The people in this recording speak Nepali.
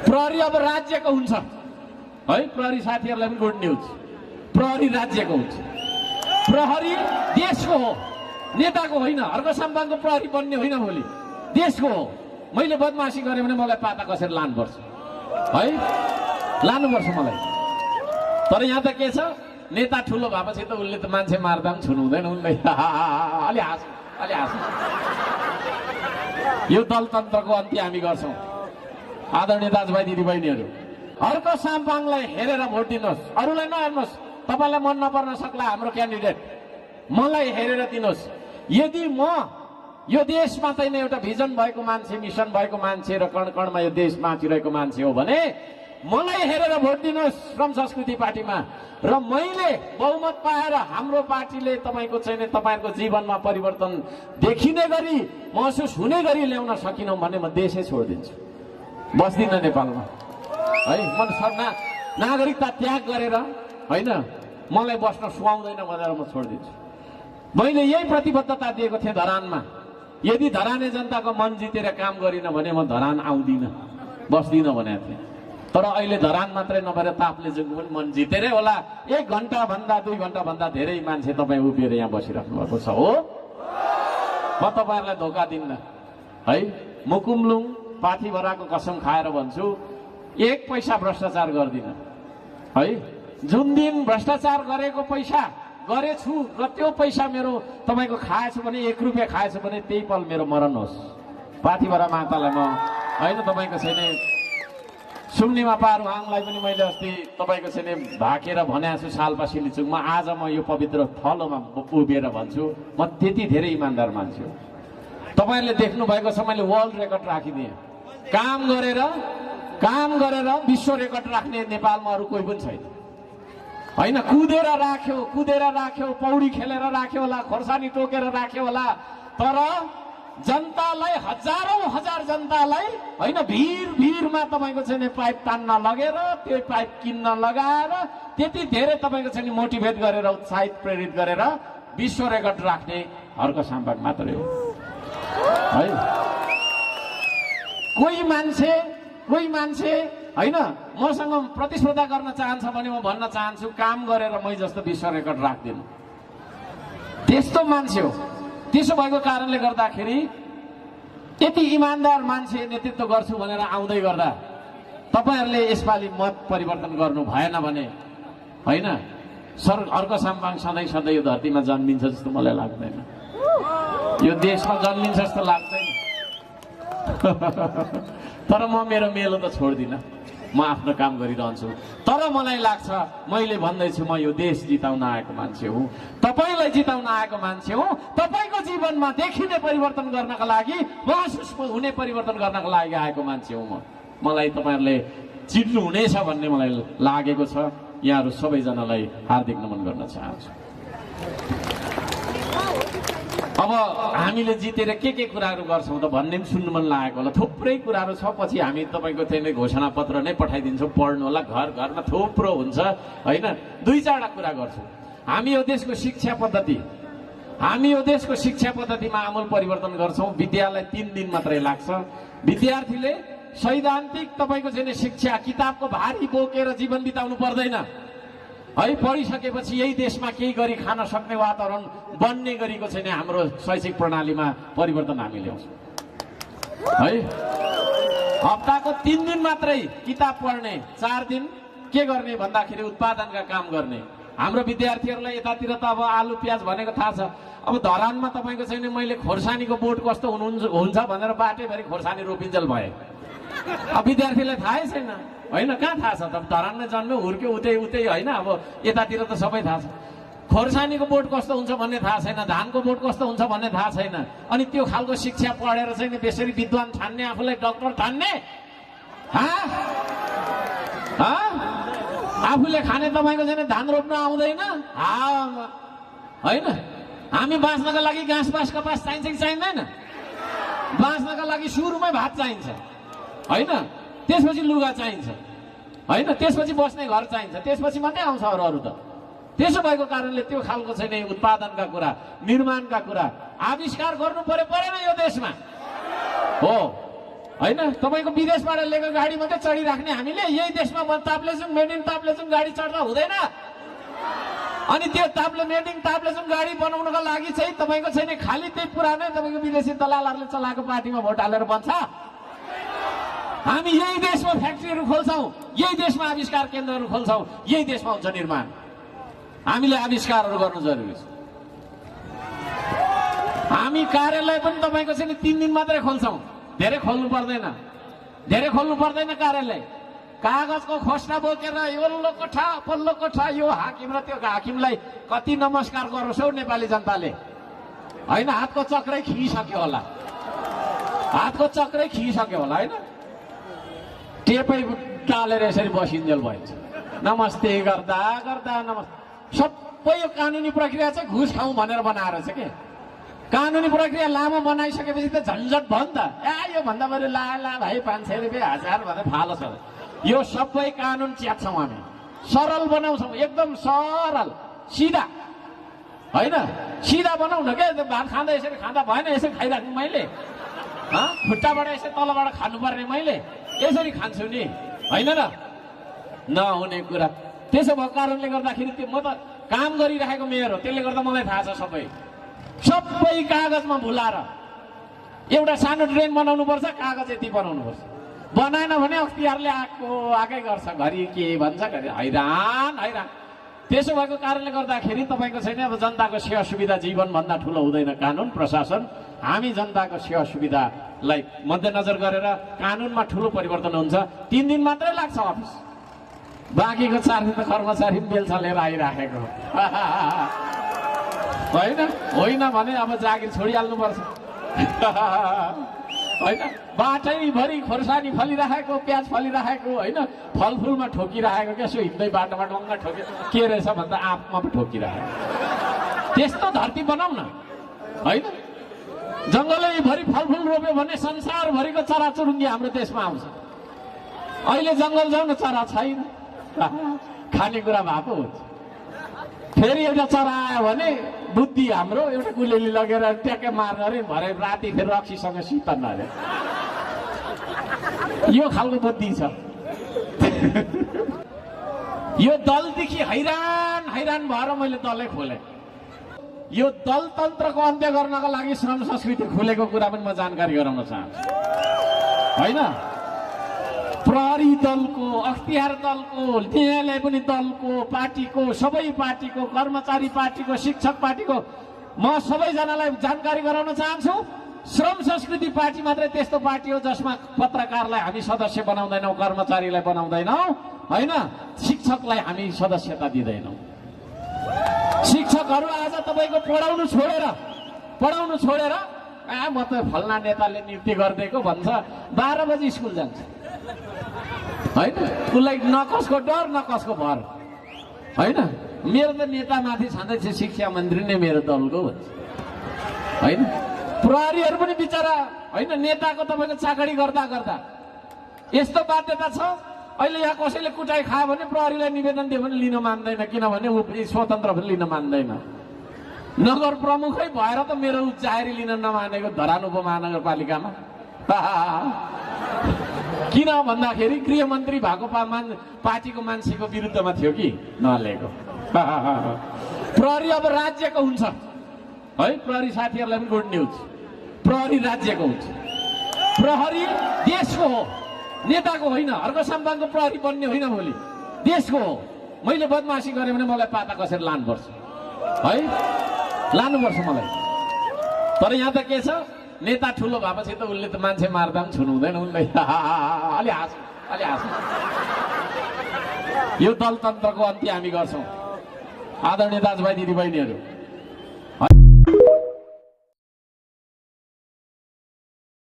प्रहरी अब राज्यको हुन्छ है। प्रहरी साथीहरूलाई पनि गुड न्युज, प्रहरी राज्यको हुन्छ। प्रहरी देशको हो, नेताको होइन। अर्को साम्पाङको प्रहरी बन्ने होइन, भोलि देशको हो। मैले बदमासी गरेँ भने मलाई पाता कसेर लानुपर्छ है, लानुपर्छ मलाई। तर यहाँ त के छ, नेता ठुलो भएपछि त उसले त मान्छे मार्दा पनि छुनु हुँदैन उनले। अलि हाँस, अलि हाँस। यो दलतन्त्रको अन्त्य हामी गर्छौँ आदरणीय दाजुभाइ दिदीबहिनीहरू। अर्को साम्पाङलाई हेरेर भोट दिनुहोस्, अरूलाई नहेर्नुहोस्। तपाईँलाई मन नपर्न सक्ला हाम्रो क्यान्डिडेट, मलाई हेरेर दिनुहोस्। यदि म यो देशमा चाहिँ एउटा भिजन भएको मान्छे, मिसन भएको मान्छे र कण कणमा यो देश बाँचिरहेको मान्छे हो भने मलाई हेरेर भोट दिनुहोस् श्रम संस्कृति पार्टीमा। र मैले बहुमत पाएर हाम्रो पार्टीले तपाईँको चाहिँ तपाईँहरूको जीवनमा परिवर्तन देखिने गरी, महसुस हुने गरी ल्याउन सकिनौँ भने म देशै छोडिदिन्छु, बस्दिनँ नेपालमा है। म नागरिकता त्याग गरेर होइन, मलाई बस्न सुहाउँदैन भनेर म छोडिदिन्छु। मैले यही प्रतिबद्धता दिएको थिएँ धरानमा। यदि धराने जनताको मन जितेर काम गरिनँ भने म धरान आउँदिनँ, बस्दिनँ भनेको थिएँ। तर अहिले धरान मात्रै नभएर ताप्लेजुङको पनि मन जितेरै होला। 1 घन्टा भन्दा 2 घन्टा भन्दा धेरै मान्छे तपाईँ उभिएर यहाँ बसिराख्नु भएको छ हो। म तपाईँहरूलाई धोका दिन्न है। मुकुमलुङ पाथीभराको कसम खाएर भन्छु, 1 पैसा भ्रष्टाचार गर्दिनँ है। जुन दिन भ्रष्टाचार गरेको पैसा गरेछु र त्यो पैसा मेरो तपाईँको खाएछु भने, 1 रुपियाँ खाएछु भने त्यही पल मेरो मरण होस्। पाथीभरा मातालाई म होइन, तपाईँको छैन सुम्निमा पारुहाङलाई पनि मैले अस्ति तपाईँको छैन भाकेर भनेको छु सालपा सिलिचुङमा। आज म यो पवित्र थलोमा उभिएर भन्छु, म त्यति धेरै इमान्दार मान्छे हो। तपाईँहरूले देख्नु भएको छ, मैले वर्ल्ड रेकर्ड राखिदिएँ। काम गरेर विश्व रेकर्ड राख्ने नेपालमा अरू कोही पनि छैन होइन। कुदेर राख्यो, पौडी खेलेर राख्यो होला, खोर्सानी टोकेर राख्यो होला, तर जनतालाई, हजारौं हजार जनतालाई होइन, भिरमा तपाईँको चाहिँ पाइप तान्न लगेर, त्यो पाइप किन्न लगाएर, त्यति धेरै तपाईँको चाहिँ मोटिभेट गरेर, उत्साहित प्रेरित गरेर विश्व रेकर्ड राख्ने अर्को साम्पाङ मात्रै हो है। कोही मान्छे होइन मसँग प्रतिस्पर्धा गर्न चाहन्छ भने म भन्न चाहन्छु, काम गरेर मै जस्तो विश्व रेकर्ड राख्दिनँ। त्यस्तो मान्छे हो। त्यसो भएको कारणले गर्दाखेरि यति इमान्दार मान्छे नेतृत्व गर्छु भनेर आउँदै गर्दा तपाईँहरूले यसपालि मत परिवर्तन गर्नु भएन भने होइन, अर्को साम्पाङ सधैँ यो धरतीमा जन्मिन्छ जस्तो मलाई लाग्दैन, यो देशमा जन्मिन्छ जस्तो लाग्दैन। तर म मेरो मेलो त छोड्दिनँ, म आफ्नो काम गरिरहन्छु। तर मलाई लाग्छ, मैले भन्दैछु, म यो देश जिताउन आएको मान्छे हुँ, तपाईँलाई जिताउन आएको मान्छे हुँ। तपाईँको जीवनमा देखिने परिवर्तन गर्नका लागि, महसुस हुने परिवर्तन गर्नका लागि आएको मान्छे हुँ म। मलाई तपाईँहरूले चिन्नु हुनेछ भन्ने मलाई लागेको छ। यहाँहरू सबैजनालाई हार्दिक नमन गर्न चाहन्छु। अब हामीले जितेर के कुराहरू गर्छौँ त भन्ने पनि सुन्नु मन लागेको होला। थुप्रै कुराहरू छ, पछि हामी तपाईँको चाहिँ घोषणा पत्र नै पठाइदिन्छौँ, पढ्नु होला। घरमा थुप्रो हुन्छ होइन। 2-4वटा कुरा गर्छौँ। हामी यो देशको शिक्षा पद्धतिमा आमूल परिवर्तन गर्छौँ। विद्यालय 3 दिन मात्रै लाग्छ। विद्यार्थीले सैद्धान्तिक तपाईँको चाहिँ शिक्षा, किताबको भारी बोकेर जीवन बिताउनु पर्दैन है। पढिसकेपछि यही देशमा केही गरी खान सक्ने वातावरण बन्ने गरेको छैन। हाम्रो शैक्षिक प्रणालीमा परिवर्तन हामी ल्याउँछौँ है। हप्ताको 3 दिन मात्रै किताब पढ्ने, 4 दिन के गर्ने भन्दाखेरि उत्पादनका काम गर्ने। हाम्रो विद्यार्थीहरूलाई यतातिर त अब आलु प्याज भनेको थाहा छ। अब धरानमा तपाईँको छैन, मैले खोर्सानीको बोट कस्तो हुन्छ भनेर बाटैभरि खोर्सानी रोपिन्जेल भए। अब विद्यार्थीलाई थाहै छैन होइन, कहाँ थाहा छ त? धरानमा जन्म्यो, हुर्क्यो, उतै होइन। अब यतातिर त सबै थाहा छ। खोर्सानीको बोट कस्तो हुन्छ भन्ने थाहा छैन, धानको बोट कस्तो हुन्छ भन्ने थाहा छैन। अनि त्यो खालको शिक्षा पढेर चाहिँ बेसरी विद्वान ठान्ने, आफूलाई डक्टर ठान्ने, आफूले खाने तपाईँको चाहिँ धान रोप्न आउँदैन होइन। हामी बाँच्नका लागि घाँस बाँस कपास चाहिन्छ कि चाहिँदैन? बाँच्नका लागि सुरुमै भात चाहिन्छ होइन, त्यसपछि लुगा चाहिन्छ होइन, त्यसपछि बस्ने घर चाहिन्छ, त्यसपछि मात्रै आउँछ अरू त। त्यसो भएको कारणले त्यो खालको चाहिँ उत्पादनका कुरा, निर्माणका कुरा आविष्कार गर्नु परेन यो देशमा हो। होइन तपाईँको विदेशबाट लिएको गाडी मात्रै चढिराख्ने हामीले यही देशमा ताप्लेजुङ मेड इन ताप्लेजुङ गाडी चढ्दा हुँदैन। अनि त्यो मेड इन ताप्लेजुङ गाडी बनाउनको लागि चाहिँ तपाईँको छैन खालि त्यही पुरानै तपाईँको विदेशी दलालहरूले चलाएको पार्टीमा भोट हालेर बन्छ। हामी यही देशमा फ्याक्ट्रीहरू खोल्छौँ, यही देशमा आविष्कार केन्द्रहरू खोल्छौँ, यही देशमा हुन्छ निर्माण। हामीले आविष्कारहरू गर्नु जरुरी छ। हामी कार्यालय पनि तपाईँको चाहिँ 3 दिन मात्रै खोल्छौँ, धेरै खोल्नु पर्दैन कार्यालय। कागजको खोस्टा बोकेर यो कोठा पल्लो कोठा यो हाकिम र त्यो हाकिमलाई कति नमस्कार गरोस् हौ नेपाली जनताले। होइन हातको चक्रै खिसक्यो होला, होइन टेपै टालेर यसरी बसिन्जेल भइन्छ। नमस्ते गर्दा नमस्ते। सबै यो कानुनी प्रक्रिया चाहिँ घुस खाउँ भनेर बनाएर छ के। कानुनी प्रक्रिया लामो बनाइसकेपछि त झन्झट भयो नि त। यो भन्दा बरु ला भाइ 500 रुपियाँ 1000 भनेर फालो छ। यो सबै कानुन च्यात्छौँ हामी, सरल बनाउँछौँ, एकदम सरल सिधा। होइन सिधा बनाउ न क्या। भात खाँदा यसरी खाँदा भएन, यसरी खाइराख्नु मैले, खुट्टाबाट यसरी तलबाट खानुपर्ने मैले यसरी खान्छु नि, होइन र? नहुने कुरा। त्यसो भएको कारणले गर्दाखेरि त्यो म त काम गरिरहेको मेयर हो, त्यसले गर्दा मलाई थाहा छ। सबै कागजमा भुलाएर एउटा सानो ड्रेन बनाउनुपर्छ, कागज यति बनाउनुपर्छ। बनाएन भने अख्तियारले आएकै गर्छ, घरि के भन्छ घरि हैरान। त्यसो भएको कारणले गर्दाखेरि तपाईँको छैन अब जनताको सेवा सुविधा जीवनभन्दा ठुलो हुँदैन कानुन प्रशासन। हामी जनताको सेवा सुविधालाई मध्यनजर गरेर कानुनमा ठुलो परिवर्तन हुन्छ। 3 दिन मात्रै लाग्छ अफिस, बाँकीको 4 दिन त कर्मचारी बेलसा लिएर आइराखेको होइन भने अब जागिर छोडिहाल्नुपर्छ। होइन बाटैभरि खोर्सानी फलिराखेको, प्याज फलिराखेको, होइन फलफुलमा ठोकिराखेको क्या। सो हिँड्दै बाटोमा डङ्गा ठोके के रहेछ भन्दा आँपमा पनि ठोकिराखेको। त्यस्तो धरती बनाऊ न, होइन? जङ्गलैभरि फलफुल रोप्यो भने संसारभरिको चराचुरुङ्गी हाम्रो देशमा आउँछ। अहिले जङ्गल जाउँ न, चरा छैन, खानेकुरा भएको हुन्छ। फेरि एउटा चरा आयो भने बुद्धि हाम्रो एउटा गुलेली लगेर ट्याक्कै मार्न अरे, भरे राति फेरि रक्सीसँग सितन अरे। यो खालको बुद्धि छ। यो दलदेखि हैरान भएर मैले दलै खोलेँ। यो दलतन्त्रको अन्त्य गर्नको लागि श्रम संस्कृति खुलेको कुरा पनि म जानकारी गराउन चाहन्छु। होइन प्रहरी दलको, अख्तियार दलको, न्यायालय पनि दलको, पार्टीको, सबै पार्टीको, कर्मचारी पार्टीको, शिक्षक पार्टीको म सबैजनालाई जानकारी गराउन चाहन्छु। श्रम संस्कृति पार्टी मात्रै त्यस्तो पार्टी हो जसमा पत्रकारलाई हामी सदस्य बनाउँदैनौँ, कर्मचारीलाई बनाउँदैनौँ, होइन शिक्षकलाई हामी सदस्यता दिँदैनौँ। शिक्षकहरू आज तपाईँको पढाउनु छोडेर म त फल्ना नेताले नृत्य गरिदिएको भन्छ, 12 बजी स्कुल जान्छ। होइन उसलाई न कसको डर न कसको भर। होइन मेरो त नेतामाथि छँदैछ, शिक्षा मन्त्री नै मेरो दलको भन्छ। होइन प्रहरीहरू पनि बिचरा होइन नेताको तपाईँको चाकरी गर्दा यस्तो बाध्यता छ। अहिले यहाँ कसैले कुटाइ खायो भने प्रहरीलाई निवेदन दियो भने लिन मान्दैन, किनभने ऊ स्वतन्त्र पनि लिन मान्दैन। नगर प्रमुखै भएर त मेरो जाहेरी लिन नमानेको धरान उपमहानगरपालिकामा। किन भन्दाखेरि गृहमन्त्री भएको पार्टीको मान्छेको विरुद्धमा थियो कि नलेको। प्रहरी अब राज्यको हुन्छ है। प्रहरी साथीहरूलाई पनि गुड न्युज, प्रहरी राज्यको हुन्छ। प्रहरी देशको हो, नेताको होइन। अर्को साम्पाङको प्रहरी बन्ने होइन, भोलि देशको हो। मैले बदमासी गरेँ भने मलाई पाता कसेर लानुपर्छ है, लानुपर्छ मलाई। तर यहाँ त के छ, नेता ठुलो भएपछि त उसले त मान्छे मार्दा पनि छुनु हुँदैन उसले। अलि हाँसौँ। यो दलतन्त्रको अन्त्य हामी गर्छौँ। आदरणीय दाजुभाइ दिदीबहिनीहरू,